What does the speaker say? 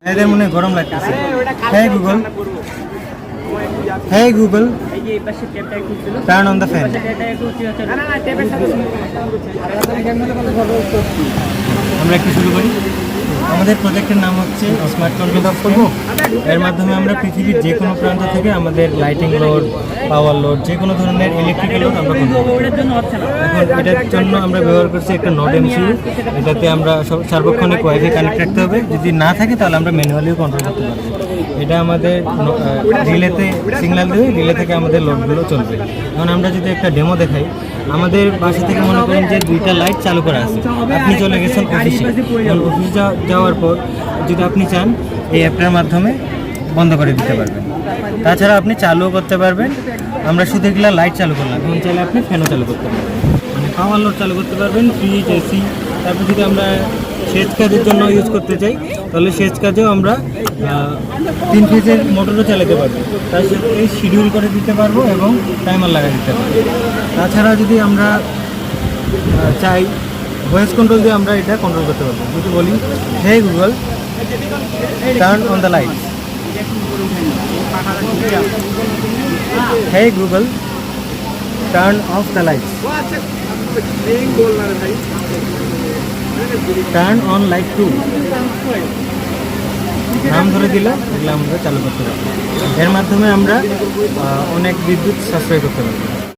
এদের মনে গরম লাগতেছে। হ্যাঁ গুগল, হ্যাঁ Google, turn on the fan. আমরা একটু শুরু করি। আমাদের প্রজেক্টের নাম হচ্ছে স্মার্ট কন্ট্রোল অফ করবো। এর মাধ্যমে আমরা পৃথিবীর যে কোনো প্রান্ত থেকে আমাদের লাইটিং লোড, পাওয়ার লোড, যে কোনো ধরনের ইলেকট্রিক্যাল লোড আমরা কন্ট্রোল করব। এখন এটার জন্য আমরা ব্যবহার করছি একটা নড এমসিইউ। এটাতে আমরা সার্বক্ষণিক ওয়াইফাই কানেক্ট রাখতে হবে। যদি না থাকে তাহলে আমরা ম্যানুয়ালিও কন্ট্রোল করতে পারবো। এটা আমাদের রিলেতে সিগন্যাল দেবে, রিলে থেকে আমাদের লোডগুলো চলবে। এখন আমরা যদি একটা ডেমো দেখাই, আমাদের বাসা থেকে মনে করেন যে দুইটা লাইট চালু করা আছে। আপনি চলে গেছেন অফিসে, অফিসে যাওয়ার পর যদি আপনি চান এই অ্যাপটার মাধ্যমে বন্ধ করে দিতে পারবেন। তাছাড়া আপনি চালুও করতে পারবেন। আমরা শুধু এগুলো লাইট চালু করলাম, এবং চাইলে আপনি ফ্যানও চালু করতে পারবেন, মানে পাওয়ার লোড চালু করতে পারবেন, ফ্রিজ, এসি। তারপর যদি আমরা সেচ কাজের জন্য ইউজ করতে চাই তাহলে সেচ কাজেও আমরা 3 ফেজের মোটরও চালাতে পারবো। তার সাথে শিডিউল করে দিতে পারবো এবং টাইমার লাগা দিতে পারবো। তাছাড়া যদি আমরা চাই ভয়েস কন্ট্রোল দিয়ে আমরা এটা কন্ট্রোল করতে পারবো। যদি বলি hey Google, turn on the light. Hey Google, turn off the light. Turn on light 2। নাম ধরে দিলে এগুলো আমরা চালু করতে পারবো। এর মাধ্যমে আমরা অনেক বিদ্যুৎ সাশ্রয় করতে পারবো।